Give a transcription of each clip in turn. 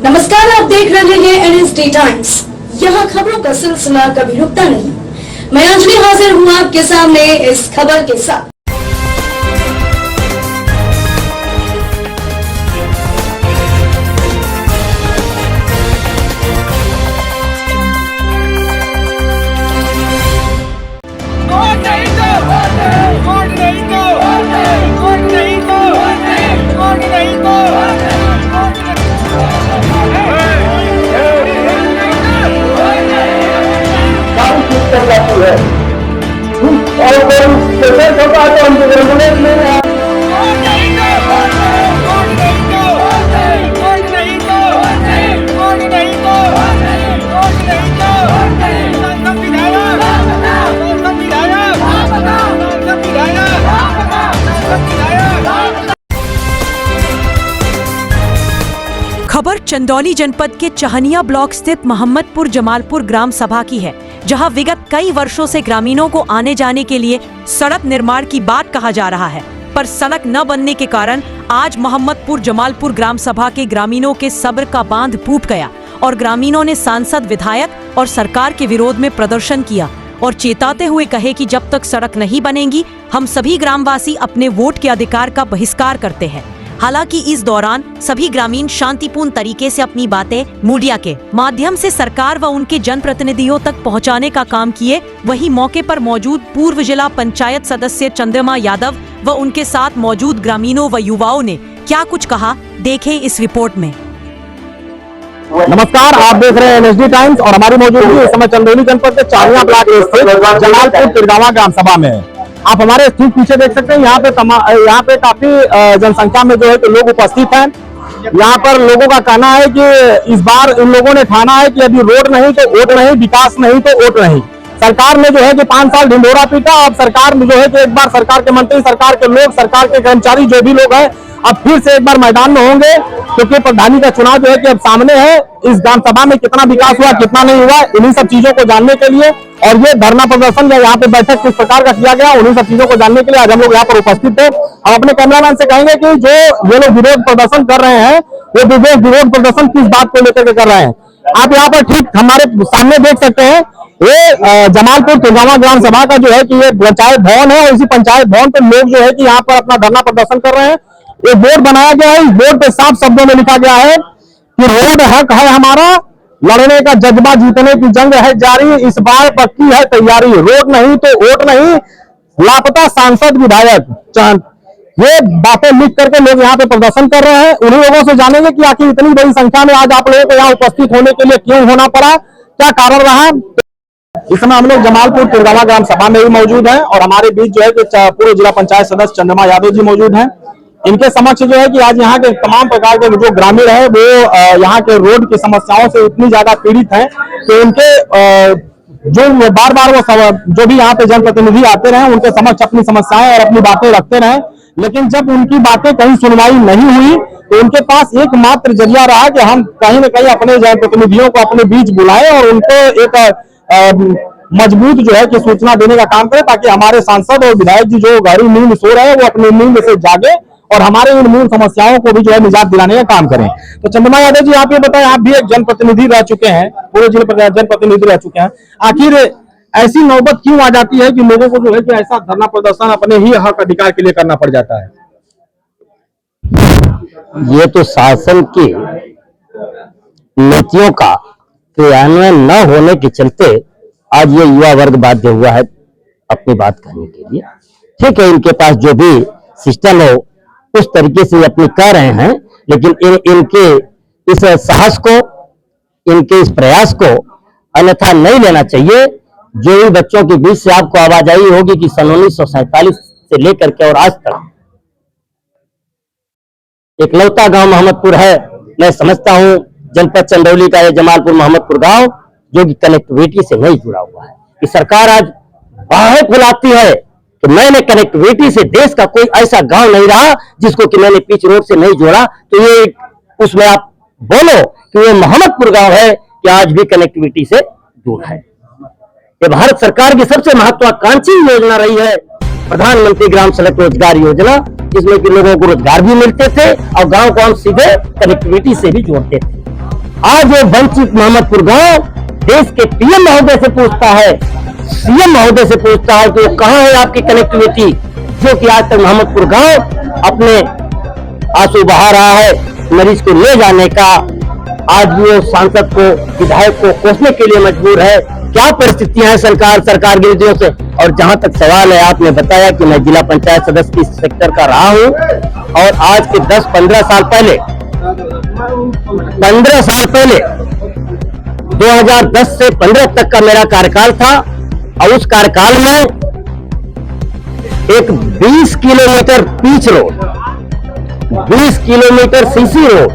नमस्कार, आप देख रहे हैं NSD टाइम्स। यहाँ खबरों का सिलसिला कभी रुकता नहीं। मैं अंजलि हाजिर हूँ आपके सामने इस खबर के साथ। है और खबर चंदौली जनपद के चहनिया ब्लॉक स्थित मोहम्मदपुर जमालपुर ग्राम सभा की है, जहां विगत कई वर्षों से ग्रामीणों को आने जाने के लिए सड़क निर्माण की बात कहा जा रहा है, पर सड़क न बनने के कारण आज मोहम्मदपुर जमालपुर ग्राम सभा के ग्रामीणों के सब्र का बांध टूट गया और ग्रामीणों ने सांसद, विधायक और सरकार के विरोध में प्रदर्शन किया और चेताते हुए कहे कि जब तक सड़क नहीं बनेगी हम सभी ग्रामवासी अपने वोट के अधिकार का बहिष्कार करते हैं। हालांकि इस दौरान सभी ग्रामीण शांतिपूर्ण तरीके से अपनी बातें मीडिया के माध्यम से सरकार व उनके जनप्रतिनिधियों तक पहुंचाने का काम किए। वहीं मौके पर मौजूद पूर्व जिला पंचायत सदस्य चंद्रमा यादव व उनके साथ मौजूद ग्रामीणों व युवाओं ने क्या कुछ कहा, देखें इस रिपोर्ट में। नमस्कार, आप देख रहे हैं NSD टाइम्स और हमारी मौजूदगी इस समय चंदौली जनपद के चहनिया ब्लॉक स्थित जमालपुर तिरगावा ग्राम सभा में है। आप हमारे ठीक पीछे देख सकते हैं, यहाँ पे काफी जनसंख्या में जो है तो लोग उपस्थित हैं। यहाँ पर लोगों का कहना है कि इस बार इन लोगों ने ठाना है कि यदि रोड नहीं तो वोट नहीं, विकास नहीं तो वोट नहीं। सरकार ने जो है कि 5 साल ढिंढोरा पीटा। अब सरकार में जो है कि एक बार सरकार के मंत्री, सरकार के लोग, सरकार के कर्मचारी जो भी लोग हैं अब फिर से एक बार मैदान में होंगे, क्योंकि प्रधानी का चुनाव जो है कि अब सामने है। इस ग्राम सभा में कितना विकास हुआ, कितना नहीं हुआ, इन्हीं सब चीजों को जानने के लिए और ये धरना प्रदर्शन या यहाँ पे बैठक किस प्रकार का किया गया, उन्हीं सब चीजों को जानने के लिए आज हम लोग यहाँ पर उपस्थित थे। हम अपने कैमरामैन से कहेंगे कि जो ये लोग विरोध प्रदर्शन कर रहे हैं, वो विरोध प्रदर्शन किस बात को लेकर के कर रहे हैं। आप यहाँ पर ठीक हमारे सामने देख सकते हैं, ये जमालपुर तिरगावा ग्राम सभा का जो है कि ये पंचायत भवन है और इसी पंचायत भवन पे लोग जो है कि यहाँ पर अपना धरना प्रदर्शन कर रहे हैं। एक बोर्ड बनाया गया है, इस बोर्ड पे साफ शब्दों में लिखा गया है कि रोड हक है हमारा, लड़ने का जज्बा, जीतने की जंग है जारी, इस बार पक्की है तैयारी, रोड नहीं तो वोट नहीं, लापता सांसद, विधायक। ये बातें लिख करके लोग यहाँ पे प्रदर्शन कर रहे हैं। उन्हीं लोगों से जानेंगे कि आखिर इतनी बड़ी संख्या में आज आप लोगों को यहाँ उपस्थित होने के लिए क्यों होना पड़ा, क्या कारण रहा। इस समय हम लोग जमालपुर तिरगावा ग्राम सभा में भी मौजूद हैं और हमारे बीच जो है कि पूर्व जिला पंचायत सदस्य चंद्रमा यादव जी मौजूद हैं। इनके समक्ष जो है कि आज यहाँ के तमाम प्रकार के जो ग्रामीण है वो यहाँ के रोड की समस्याओं से इतनी ज्यादा पीड़ित हैं कि उनके जो बार बार वो जो भी यहाँ पे जनप्रतिनिधि आते रहे उनके समक्ष अपनी समस्याएं और अपनी बातें रखते रहे, लेकिन जब उनकी बातें कहीं सुनवाई नहीं हुई तो उनके पास एकमात्र जरिया रहा कि हम कहीं न कहीं अपने जनप्रतिनिधियों को अपने बीच बुलाएं और उनको एक मजबूत जो है कि सूचना देने का काम करें, ताकि हमारे सांसद और विधायक जी जो गहरी नींद सो रहे हैं वो अपनी नींद से जागे और हमारे इन मूल समस्याओं को भी जो है निजात दिलाने का काम करें। तो चंद्रमा यादव जी, आप ये बताएं, आप भी एक जनप्रतिनिधि रह चुके हैं, पूरे जिले जनप्रतिनिधि रह चुके हैं, आखिर ऐसी नौबत क्यों आ जाती है कि लोगों को जो है कि ऐसा धरना प्रदर्शन अपने ही हक अधिकार के लिए करना पड़ जाता है? ये तो शासन की नीतियों का क्रियान्वयन न होने के चलते आज ये युवा वर्ग बाध्य हुआ है अपनी बात कहने के लिए। ठीक है, इनके पास जो भी सिस्टम हो उस तरीके से अपनी कह रहे हैं, लेकिन इनके इस साहस को, इनके इस प्रयास को अन्यथा नहीं लेना चाहिए। जो भी बच्चों के बीच से आपको आवाज आई होगी कि सन 1947 से लेकर के और आज तक एकलौता गांव मोहम्मदपुर है। मैं समझता हूं जनपद चंदौली का ये जमालपुर मोहम्मदपुर गांव जो कि कनेक्टिविटी से नहीं जुड़ा हुआ है। कि सरकार आज बाहें फुलाती है कि मैंने कनेक्टिविटी से, देश का कोई ऐसा गांव नहीं रहा जिसको कि मैंने पिच रोड से नहीं जोड़ा, तो ये उसमें आप बोलो कि ये मोहम्मदपुर गांव है कि आज भी कनेक्टिविटी से दूर है। ये भारत सरकार की सबसे महत्वाकांक्षी योजना रही है प्रधानमंत्री ग्राम सड़क रोजगार योजना, जिसमें कि लोगों को रोजगार भी मिलते थे और गांव को हम सीधे कनेक्टिविटी से भी जोड़ते थे। आज वो वंचित मोहम्मदपुर गांव देश के पीएम महोदय से पूछता है, सीएम महोदय से पूछता है कि कहां है आपकी कनेक्टिविटी, जो कि आज तक मोहम्मदपुर गांव अपने आंसू बहा रहा है मरीज को ले जाने का। आज वो सांसद को, विधायक को कोसने के लिए मजबूर है। क्या परिस्थितियां हैं सरकार गिरदियों से। और जहां तक सवाल है, आपने बताया कि मैं जिला पंचायत सदस्य इस सेक्टर का रहा हूं और आज के 10-15 साल पहले 2010 से 15 तक का मेरा कार्यकाल था और उस कार्यकाल में एक 20 kilometre pitch road, 20 kilometre CC road,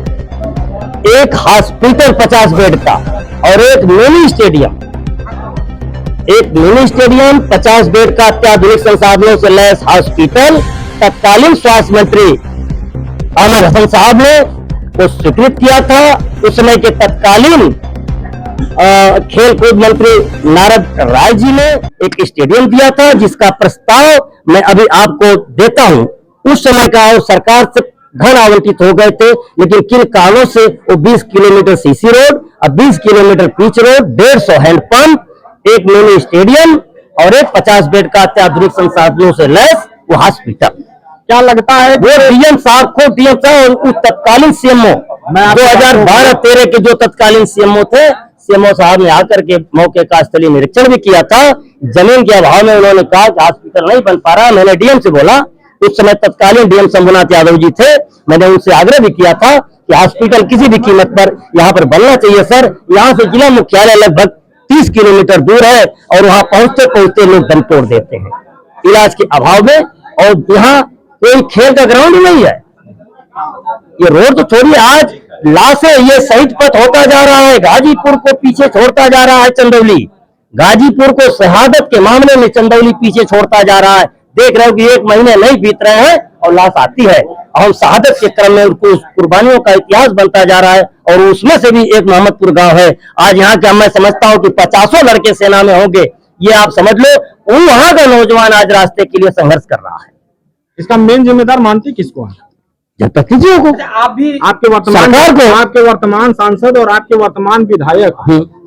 एक हॉस्पिटल 50 बेड का और एक मिनी स्टेडियम, 50 बेड का अत्याधुनिक संसाधनों से लैस हॉस्पिटल तत्कालीन स्वास्थ्य मंत्री अहमद हसन साहब ने वो स्वीकृत किया था। उस समय के तत्कालीन खेल कूद मंत्री नारद राय जी ने एक स्टेडियम दिया था, जिसका प्रस्ताव मैं अभी आपको देता हूं। उस समय का सरकार से धन आवंटित हो गए थे, लेकिन किन कारणों से वो 20 किलोमीटर सीसी रोड और 20 किलोमीटर पिच रोड, 150 हैंडपंप, एक मिनी स्टेडियम और एक 50 बेड का अत्याधुनिक संसाधनों से लैस वो हॉस्पिटल। क्या लगता है वो डीएम साहब को, उस तत्कालीन सीएमओ 2012-13 के जो तत्कालीन सीएमओ थे, सीएमओ साहब ने आकर के मौके का स्थलीय निरीक्षण भी किया था। जमीन के अभाव में उन्होंने कहा कि हॉस्पिटल नहीं बन पा रहा। मैंने डीएम से बोला, उस समय तत्कालीन डीएम शंभुनाथ यादव जी थे, मैंने उनसे आग्रह भी किया था कि हॉस्पिटल किसी भी कीमत पर यहाँ पर बनना चाहिए सर। यहाँ से जिला मुख्यालय लगभग 30 किलोमीटर दूर है और वहां पहुंचते पहुंचते लोग दम तोड़ देते हैं इलाज के अभाव में, और यहाँ कोई खेल का ग्राउंड नहीं है। ये रोड तो छोड़िए, आज लाशें, ये शहीद पथ होता जा रहा है, गाजीपुर को पीछे छोड़ता जा रहा है चंदौली, गाजीपुर को शहादत के मामले में चंदौली पीछे छोड़ता जा रहा है। देख रहे हो कि 1 महीने नहीं बीत रहे हैं और लाश आती है और हम शहादत के क्रम में उनको कुर्बानियों का इतिहास बनता जा रहा है और उसमें से भी एक मोहम्मदपुर गांव है। आज यहाँ के मैं समझता हूँ कि 50 लड़के सेना में होंगे, ये आप समझ लो। वहां का नौजवान आज रास्ते के लिए संघर्ष कर रहा है। इसका मेन जिम्मेदार मानती किसको है? जनप्रतिनिधियों को। आप भी आपके वर्तमान सांसद और आपके वर्तमान विधायक,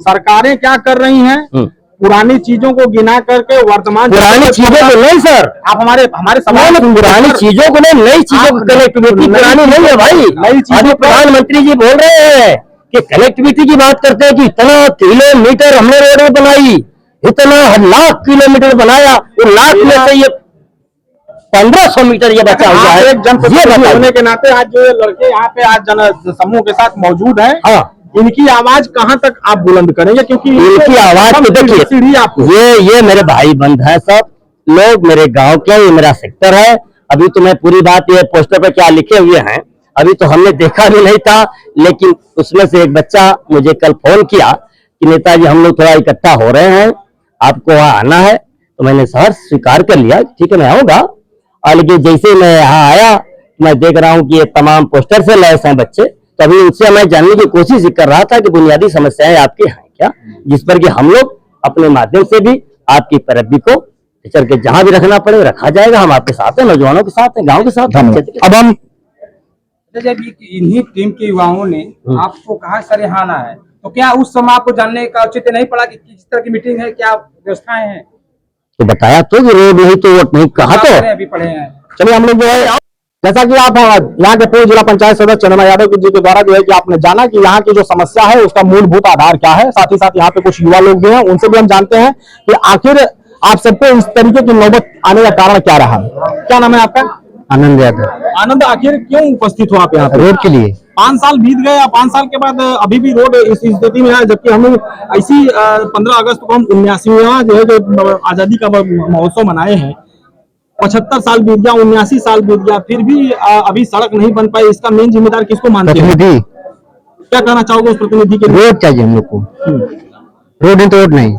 सरकारें क्या कर रही हैं? पुरानी चीजों को गिना करके वर्तमान, पुरानी चीजों को नहीं सर, आप हमारे समाज में पुरानी चीजों को नहीं, नई चीजों को कनेक्टिविटी पुरानी नहीं है भाई। नई चीजों, प्रधानमंत्री जी बोल रहे हैं कि कनेक्टिविटी की बात करते हैं कि इतना किलोमीटर हमने रोड बनाई, इतना लाख किलोमीटर बनाया, और लाख में से ये 1500 मीटर ये बचा हुआ है। एक जनप्रतिनिधि होने के नाते आज जो लड़के यहाँ पे आज जन समूह के साथ मौजूद है, हाँ, इनकी आवाज कहाँ तक आप बुलंद करेंगे? क्योंकि इनकी आवाज तो देखिए, ये मेरे भाई बंद है, सब लोग मेरे गांव के, ये मेरा सेक्टर है। अभी तो मैं पूरी बात, ये पोस्टर पे क्या लिखे हुए हैं अभी तो हमने देखा भी नहीं था, लेकिन उसमें से एक बच्चा मुझे कल फोन किया कि नेताजी हम लोग थोड़ा इकट्ठा हो रहे हैं, आपको वहां आना है। तो मैंने सर स्वीकार कर लिया, ठीक है मैं आऊंगा। लेकिन जैसे मैं यहाँ आया, मैं देख रहा हूँ कि ये तमाम पोस्टर से लैस हैं बच्चे। तो अभी उनसे मैं जानने की कोशिश कर रहा था कि बुनियादी समस्याएं आपकी हैं क्या, जिस पर कि हम लोग अपने माध्यम से भी आपकी पैरवी को चल के जहां भी रखना पड़े रखा जाएगा। हम आपके साथ हैं, नौजवानों के साथ हैं, गांव के साथ हैं। अब हम जब इन्हीं टीम के युवाओं ने आपको कहा सर यहाँ आना है, तो क्या उस समय आपको जानने का औचित्य नहीं पड़ा कि किस तरह की मीटिंग है, क्या व्यवस्थाएं हैं? तो बताया तो कि रोड नहीं तो वोट नहीं, कहा तो अभी पढ़े हैं। चलिए हम लोग जो है, जैसा कि आप यहाँ के पूर्व जिला पंचायत सदस्य चंद्रमा यादव जी के द्वारा जो है कि आपने जाना कि यहाँ की जो समस्या है उसका मूलभूत आधार क्या है, साथ ही साथ यहाँ पे कुछ युवा लोग भी हैं, उनसे भी हम जानते हैं कि आखिर आप सबको इस तरीके की नौबत आने का कारण क्या रहा। क्या नाम है आपका? आनंद यादव। आनंद, आखिर क्यों उपस्थित हो आप यहाँ पे? रोड के लिए 5 साल बीत गए, 5 साल के बाद अभी भी रोड इस स्थिति में है, जबकि हम ऐसी 15 अगस्त को हम 79वां जो है जो आजादी का महोत्सव मनाए हैं। 75 साल बीत गया, 79 साल बीत गया, फिर भी अभी सड़क नहीं बन पाई। इसका मेन जिम्मेदार किसको मानते हैं? क्या कहना चाहोगे उस प्रतिनिधि के? रोड चाहिए हम लोग को, रोड नहीं तो वोट नहीं,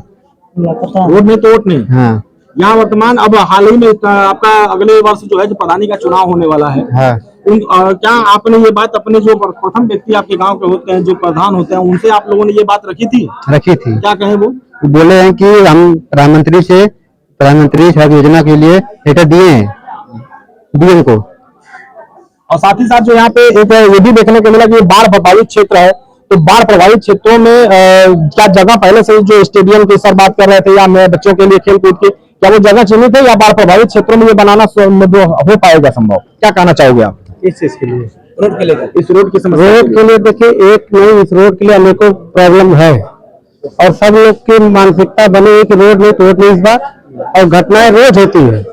रोड नहीं तो वोट नहीं। हाँ। यहाँ वर्तमान अब हाल ही में आपका अगले वर्ष जो है जो प्रधानी का चुनाव होने वाला है, हाँ। क्या आपने ये बात अपने जो प्रथम व्यक्ति आपके गांव के होते हैं, जो प्रधान होते हैं, उनसे आप लोगों ने ये बात रखी थी? क्या कहे वो? बोले हैं कि हम प्रधानमंत्री सड़क योजना के लिए लेटर दिए हैं डीएम को। और साथ ही साथ जो यहाँ पे एक ये भी देखने को मिला कि बाढ़ प्रभावित क्षेत्र है, तो बाढ़ प्रभावित क्षेत्रों में क्या जगह पहले से जो स्टेडियम की सर बात कर रहे थे या मैं बच्चों के लिए खेल कूद की, क्या वो जगह चिन्हित है या बाढ़ प्रभावित क्षेत्रों में ये बनाना हो पाएगा संभव? क्या कहना चाहोगे आप इस चीज के लिए, रोड के लिए? इस रोड की समस्या? रोड के लिए देखिए, एक नहीं, इस रोड के लिए अनेकों प्रॉब्लम है और सब लोग की मानसिकता बनी है कि रोड नहीं इस बार, और घटनाएं रोज होती है।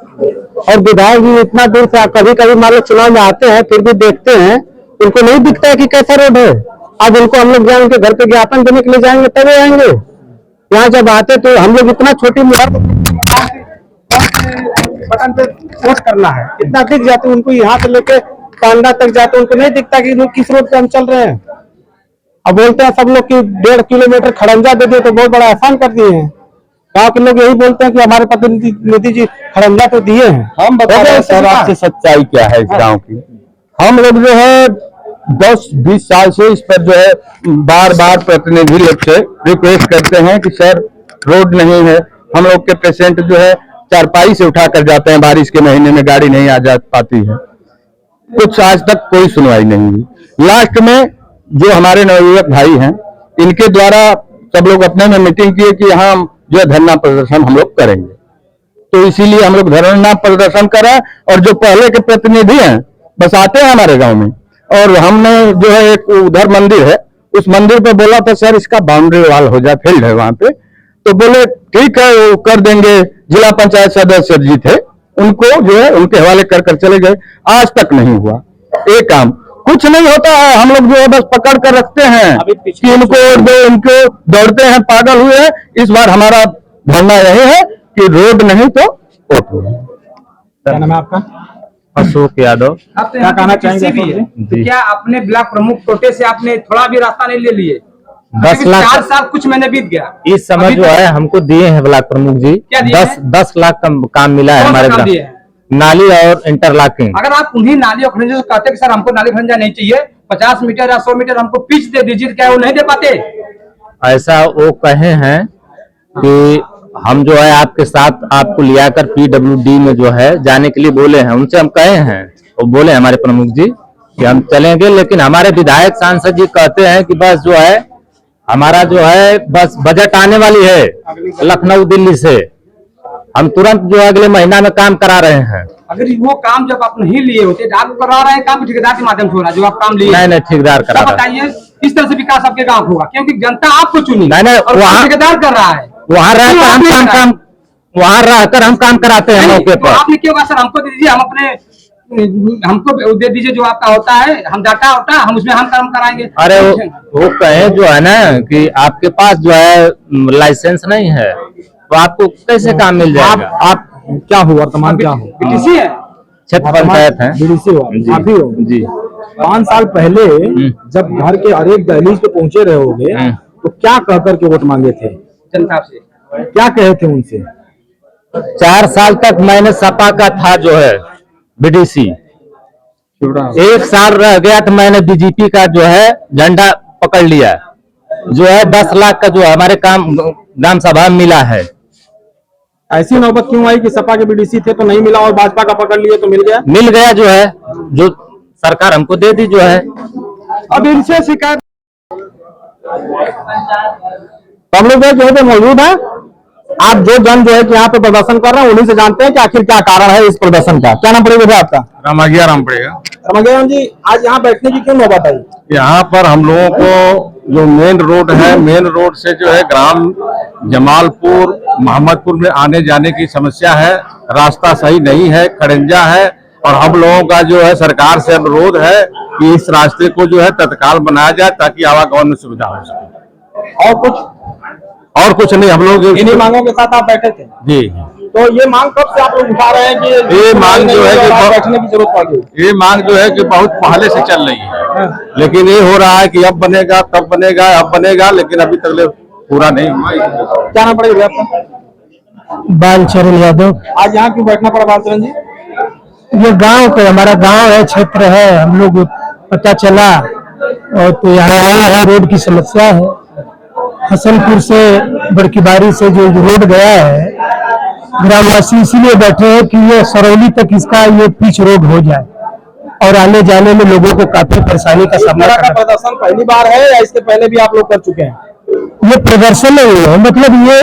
और विधायक भी इतना दूर से कभी कभी मान लो चुनाव में आते हैं, फिर भी देखते हैं, उनको नहीं दिखता है कि कैसा रोड है। आज उनको हम लोग जाएंगे घर पे ज्ञापन देने के लिए जाएंगे तभी आएंगे। यहाँ जब आते तो हम लोग इतना छोटी बटन पे वोट करना है, इतना दिख जाते उनको, यहाँ से लेके कांडा तक जाते उनको नहीं दिखता कि किस रोड पे हम चल रहे हैं। अब बोलते हैं सब लोग कि 1.5 किलोमीटर खड़ंजा दे दिए तो बहुत बड़ा आसान कर दिए हैं। गाँव के लोग यही बोलते हैं कि हमारे प्रतिनिधि जी खड़ंजा तो दिए हैं। हम बता रहे हैं सर आपसे सच्चाई क्या है इस गांव की। हम लोग जो है 10-20 साल से इस पर जो है बार बार प्रतिनिधि लोग से रिक्वेस्ट करते हैं कि सर रोड नहीं है। हम लोग के पेशेंट जो है चारपाई से उठा कर जाते हैं, बारिश के महीने में गाड़ी नहीं आ जा पाती है। कुछ आज तक कोई सुनवाई नहीं हुई। लास्ट में जो हमारे नवयुवक भाई हैं, इनके द्वारा सब लोग अपने में मीटिंग किए कि यहाँ जो है धरना प्रदर्शन हम लोग करेंगे, तो इसीलिए हम लोग धरना प्रदर्शन करा। और जो पहले के प्रतिनिधि हैं बस आते हैं हमारे गांव में, और हमने जो है एक उधर मंदिर है, उस मंदिर पे बोला था सर इसका बाउंड्री वाल हो जाए, फील्ड है वहां पे, तो बोले ठीक है वो कर देंगे। जिला पंचायत सदस्य जी थे, उनको जो है उनके हवाले कर चले गए। आज तक नहीं हुआ एक काम, कुछ नहीं होता है। हम लोग जो है बस पकड़ कर रखते हैं कि इनको इनको दौड़ते हैं, पागल हुए हैं। इस बार हमारा धरना यही है कि रोड नहीं तो वोट नहीं। क्या नाम है आपका? अशोक यादव। आप तो क्या कहना किसी चाहेंगे भी है, आप? तो क्या अपने ब्लॉक प्रमुख कोटे से आपने थोड़ा भी रास्ता नहीं ले लिए? 10 लाख 4 साल कुछ महीने बीत गया। इस समय अभी जो तक है हमको दिए हैं ब्लॉक प्रमुख जी, क्या दिए हैं? 10 लाख का काम मिला है कौन सा हमारे काम दिए ब्लॉक, हैं? नाली और इंटरलॉकिंग। अगर आप उन्हीं नाली और खंजा से कहते कि सर हमको नाली खंजा नहीं चाहिए, 50 मीटर या 100 मीटर हमको पिच दे दीजिए, क्या वो नहीं दे पाते? ऐसा वो कहे हैं कि हम जो है आपके साथ आपको लिया कर PWD में जो है जाने के लिए बोले हैं। उनसे हम कहे हैं, वो बोले हमारे प्रमुख जी कि हम चलेंगे, लेकिन हमारे विधायक सांसद जी कहते हैं कि बस जो है हमारा जो है बस बजट आने वाली है लखनऊ दिल्ली से, हम तुरंत जो है अगले महीना में काम करा रहे हैं। अगर वो काम जब आप नहीं लिए होते, आप करा रहे हैं काम ठेकेदार के माध्यम से हो रहा है, जो आप काम लिए नहीं ठेकेदार करा तो रहा है। बताइए किस तरह से विकास आपके गांव होगा, क्योंकि जनता आपको चुनी नहीं, और वहाँ- ठेकेदार कर रहा है। वहाँ रहकर हम काम कराते हैं मौके तो पर। आपने क्यों कहा सर हमको दे दीजिए, हम अपने हमको दे दीजिए जो आपका होता है, हम डाटा होता है हम उसमें हम काम कराएंगे। अरे वो कहे जो है ना कि आपके पास जो है लाइसेंस नहीं है तो आपको कैसे काम मिल जाएगा? आप क्या हो वर्तमान क्या हो? BTC है, क्षेत्र पंचायत है BDC हो जी। आप ही हो जी। 5 साल पहले जब घर के हर एक दहलीज पे पहुंचे रहे होगे तो क्या कह करके वोट मांगे थे? जनता से क्या कहे थे उनसे? 4 साल तक मैंने सपा का था जो है BDC, 1 साल रह गया तो मैंने BJP का जो है झंडा पकड़ लिया, जो है 10 लाख का जो हमारे ग्राम सभा में मिला है। ऐसी नौबत क्यों आई कि सपा के BDC थे तो नहीं मिला और भाजपा का पकड़ लिए तो मिल गया? जो है जो सरकार हमको दे दी जो है। अब इनसे शिकायत तो हम लोग जो है मौजूद है। आप जो जन जो है कि यहाँ पे प्रदर्शन कर रहे हैं उन्हीं से जानते हैं कि आखिर क्या कारण है इस प्रदर्शन का। क्या नाम पड़ेगा आपका? रामागिया राम पड़ेगा। रामागिया राम जी, आज यहाँ बैठने की क्यों नौबत आई? यहाँ पर हम लोगों को जो मेन रोड है, मेन रोड से जो है ग्राम जमालपुर मोहम्मदपुर में आने जाने की समस्या है। रास्ता सही नहीं है, खड़ंजा है, और हम लोगों का जो है सरकार से अनुरोध है कि इस रास्ते को जो है तत्काल बनाया जाए ताकि आवागमन में सुविधा हो सके। और कुछ नहीं, हम लोग इन्हीं मांगों के साथ आप बैठे थे जी। तो ये मांग कब से आप लोग उठा रहे हैं कि ये मांग जो है कि बैठने की जरूरत पड़ गई? ये मांग जो है कि बहुत पहले से चल रही है, लेकिन ये हो रहा है कि अब बनेगा तब बनेगा अब बनेगा, लेकिन अभी तक पूरा नहीं हुआ। क्या नाम पड़ेगा आपका? बालचरण यादव। आज यहाँ क्यों बैठना पड़ा बालचरण जी? ये गांव का हमारा गांव है, क्षेत्र है, हम लोग पता चला और तो यहाँ आए हैं। रोड की समस्या है, हसनपुर से बड़कीबारी से जो रोड गया है, ग्रामवासी इसीलिए बैठे हैं कि ये सरौली तक इसका ये पिच रोड हो जाए और आने जाने में लोगों को काफी परेशानी का सामना तरह का करना। प्रदर्शन पहली बार है या इसके पहले भी आप लोग कर चुके हैं? ये प्रदर्शन नहीं है, मतलब ये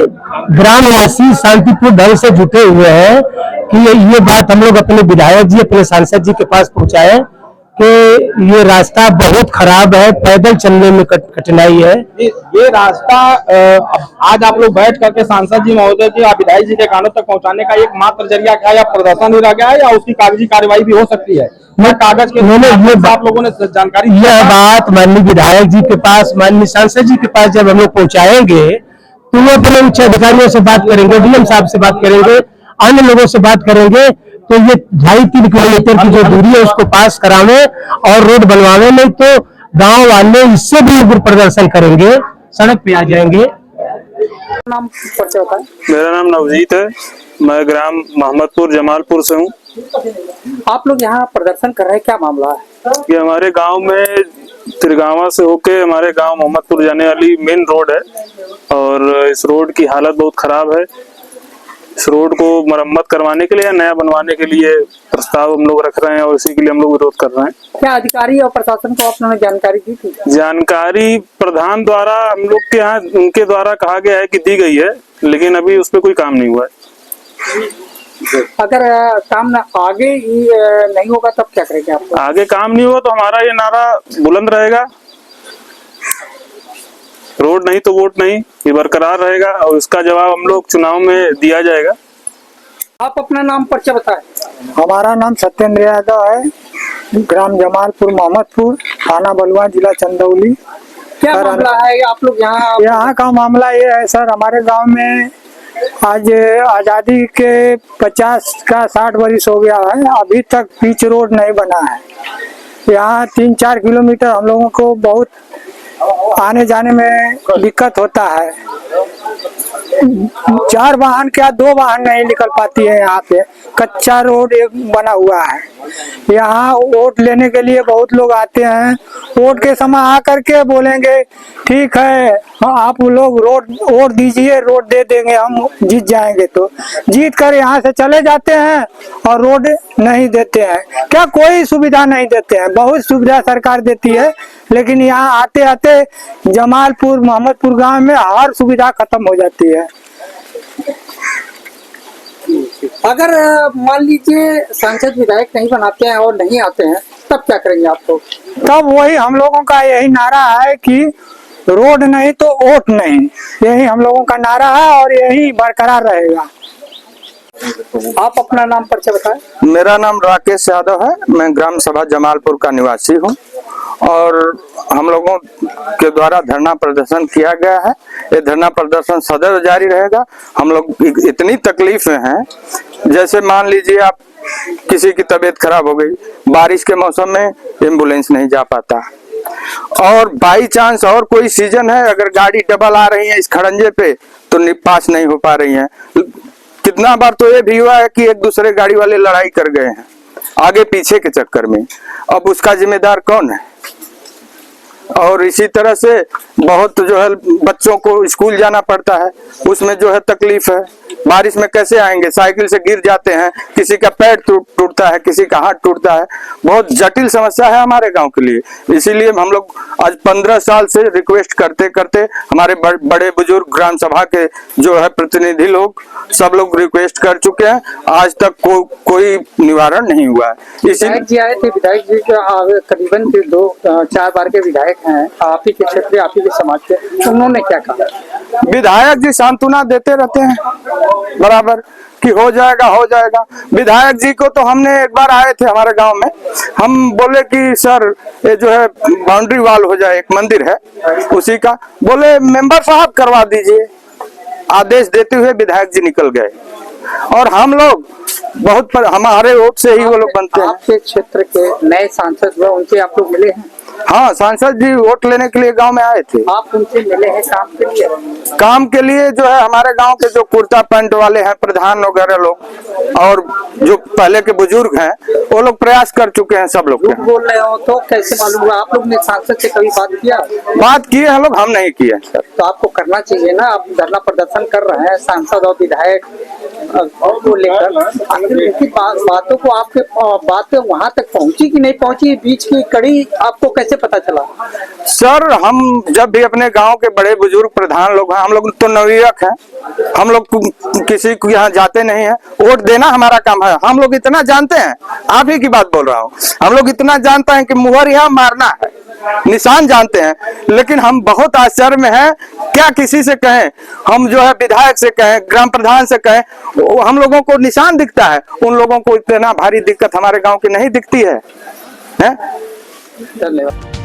ग्रामवासी शांतिपूर्ण ढंग से जुटे हुए हैं कि ये बात हम लोग अपने विधायक जी, अपने सांसद जी के पास पहुंचाए कि ये रास्ता बहुत खराब है, पैदल चलने में कठिनाई है। ये रास्ता आज आप लोग बैठ करके सांसद जी महोदय जी और विधायक जी के कानों तक पहुंचाने का एक मात्र जरिया क्या है, या प्रदर्शन ही रह गया है या उसकी कागजी कार्रवाई भी हो सकती है? मैं कागज के आप लोगों ने जानकारी यह बात माननीय विधायक जी के पास, माननीय सांसद जी के पास जब हम लोग पहुंचाएंगे तो वो अपने उच्च अधिकारियों से बात करेंगे, डीएम साहब से बात करेंगे, अन्य लोगों से बात करेंगे, तो ये 2.5-3 किलोमीटर की जो दूरी है उसको पास करावे और रोड बनवावे, नहीं तो गांव वाले इससे भी उग्र प्रदर्शन करेंगे, सड़क पे आ जाएंगे। मेरा नाम नवजीत है, मैं ग्राम मोहम्मदपुर जमालपुर से हूँ। आप लोग यहाँ प्रदर्शन कर रहे हैं, क्या मामला है? ये हमारे गांव में तिरगावा से होके हमारे गांव मोहम्मदपुर जाने वाली मेन रोड है और इस रोड की हालत बहुत खराब है। इस रोड को मरम्मत करवाने के लिए या नया बनवाने के लिए प्रस्ताव हम लोग रख रहे हैं और इसी के लिए हम लोग विरोध कर रहे हैं। क्या अधिकारी और प्रशासन को आपने जानकारी दी थी? जानकारी प्रधान द्वारा हम लोग के यहाँ उनके द्वारा कहा गया है कि दी गई है, लेकिन अभी उस पर कोई काम नहीं हुआ है। अगर काम आगे नहीं होगा तब क्या करेंगे आप? आगे काम नहीं हुआ तो हमारा ये नारा बुलंद रहेगा, रोड नहीं तो वोट नहीं, ये बरकरार रहेगा और इसका जवाब हम लोग चुनाव में दिया जाएगा। आप अपना नाम परिचय बताएं। हमारा नाम सत्येंद्र यादव है, ग्राम जमालपुर मोहम्मदपुर, थाना बलुआ, जिला चंदौली। क्या मामला है आप लोग यहाँ का मामला ये है सर, हमारे गांव में आज आजादी के 50 का 60 वर्ष हो गया है, अभी तक पिच रोड नहीं बना है। यहाँ 3-4 किलोमीटर हम लोगों को बहुत आने जाने में दिक्कत होता है। 4 वाहन क्या 2 वाहन नहीं निकल पाती है। यहाँ पे कच्चा रोड एक बना हुआ है। यहाँ वोट लेने के लिए बहुत लोग आते हैं, वोट के समय आकर के बोलेंगे ठीक है आप लोग वोट दीजिए, रोड दे देंगे, हम जीत जाएंगे। तो जीत कर यहाँ से चले जाते हैं और रोड नहीं देते हैं। क्या कोई सुविधा नहीं देते हैं? बहुत सुविधा सरकार देती है, लेकिन यहाँ आते आते जमालपुर मोहम्मदपुर गांव में हर सुविधा खत्म हो जाती है। अगर मान लीजिए सांसद विधायक नहीं बनाते हैं और नहीं आते हैं तब क्या करेंगे आप लोग? तब वही हम लोगों का यही नारा है कि रोड नहीं तो वोट नहीं, यही हम लोगों का नारा है और यही बरकरार रहेगा। आप अपना नाम परिचय बताएं। मेरा नाम राकेश यादव है, मैं ग्राम सभा जमालपुर का निवासी हूँ और हम लोगों के द्वारा धरना प्रदर्शन किया गया है। ये धरना प्रदर्शन सदैव जारी रहेगा। हम लोग इतनी तकलीफ में हैं, जैसे मान लीजिए आप किसी की तबीयत खराब हो गई, बारिश के मौसम में एम्बुलेंस नहीं जा पाता, और बाई चांस और कोई सीजन है, अगर गाड़ी डबल आ रही है इस खड़ंजे पे तो पास नहीं हो पा रही है। कितना बार तो ये भी हुआ है कि एक दूसरे गाड़ी वाले लड़ाई कर गए हैं आगे पीछे के चक्कर में। अब उसका जिम्मेदार कौन है? और इसी तरह से बहुत जो है बच्चों को स्कूल जाना पड़ता है, उसमें जो है तकलीफ है। बारिश में कैसे आएंगे? साइकिल से गिर जाते हैं, किसी का पैर टूटता है, किसी का हाथ टूटता है। बहुत जटिल समस्या है हमारे गांव के लिए। इसीलिए हम लोग आज 15 साल से रिक्वेस्ट करते करते हमारे बड़े बुजुर्ग ग्राम सभा के जो है प्रतिनिधि लोग सब लोग रिक्वेस्ट कर चुके हैं, आज तक कोई निवारण नहीं हुआ है। विधायक जी आए थे, विधायक जी करीबन 2-4 बार के विधायक हैं, आप ही के क्षेत्र, आप ही के समाज के, उन्होंने क्या कहा? विधायक जी सांत्वना देते रहते हैं बराबर कि हो जाएगा हो जाएगा। विधायक जी को तो हमने एक बार आए थे हमारे गांव में, हम बोले कि सर ये जो है बाउंड्री वॉल हो जाए, एक मंदिर है उसी का, बोले मेंबर साहब करवा दीजिए। आदेश देते हुए विधायक जी निकल गए और हम लोग हमारे वोट से ही वो लोग बनते हैं। आपके क्षेत्र के नए सांसद हुए, उनसे आप लोग मिले हैं? हाँ, सांसद जी वोट लेने के लिए गांव में आए थे। आप उनसे मिले हैं काम के लिए? काम के लिए जो है हमारे गांव के जो कुर्ता पैंट वाले हैं, प्रधान वगैरह लोग, और जो पहले के बुजुर्ग हैं, वो लोग प्रयास कर चुके हैं सब लोग। बोल रहे हो तो कैसे मालूम हुआ? आप लोग ने सांसद से कभी बात किया? बात किए हम लोग, हम नहीं किए सर। तो आपको करना चाहिए ना, आप धरना प्रदर्शन कर रहे हैं सांसद और विधायक को लेकर, आखिर उनकी बातों को आपके बातें वहां तक पहुंची कि नहीं पहुंची, बीच की कड़ी आपको कैसे पता चला? सर हम जब भी अपने गांव के बड़े बुजुर्ग प्रधान लोग हैं, हम लोग तो नवयुवक हैं, हम लोग किसी को यहाँ जाते नहीं है, वोट देना हमारा काम है। हम लोग इतना जानते हैं, आप ही की बात बोल रहा हूँ, हम लोग इतना जानते हैं कि मुहर यहाँ मारना है, निशान जानते हैं। लेकिन हम बहुत आश्चर्य में हैं, क्या किसी से कहें, हम जो है विधायक से कहें, ग्राम प्रधान से कहें, हम लोगों को निशान दिखता है, उन लोगों को इतना भारी दिक्कत हमारे गांव की नहीं दिखती है। धन्यवाद।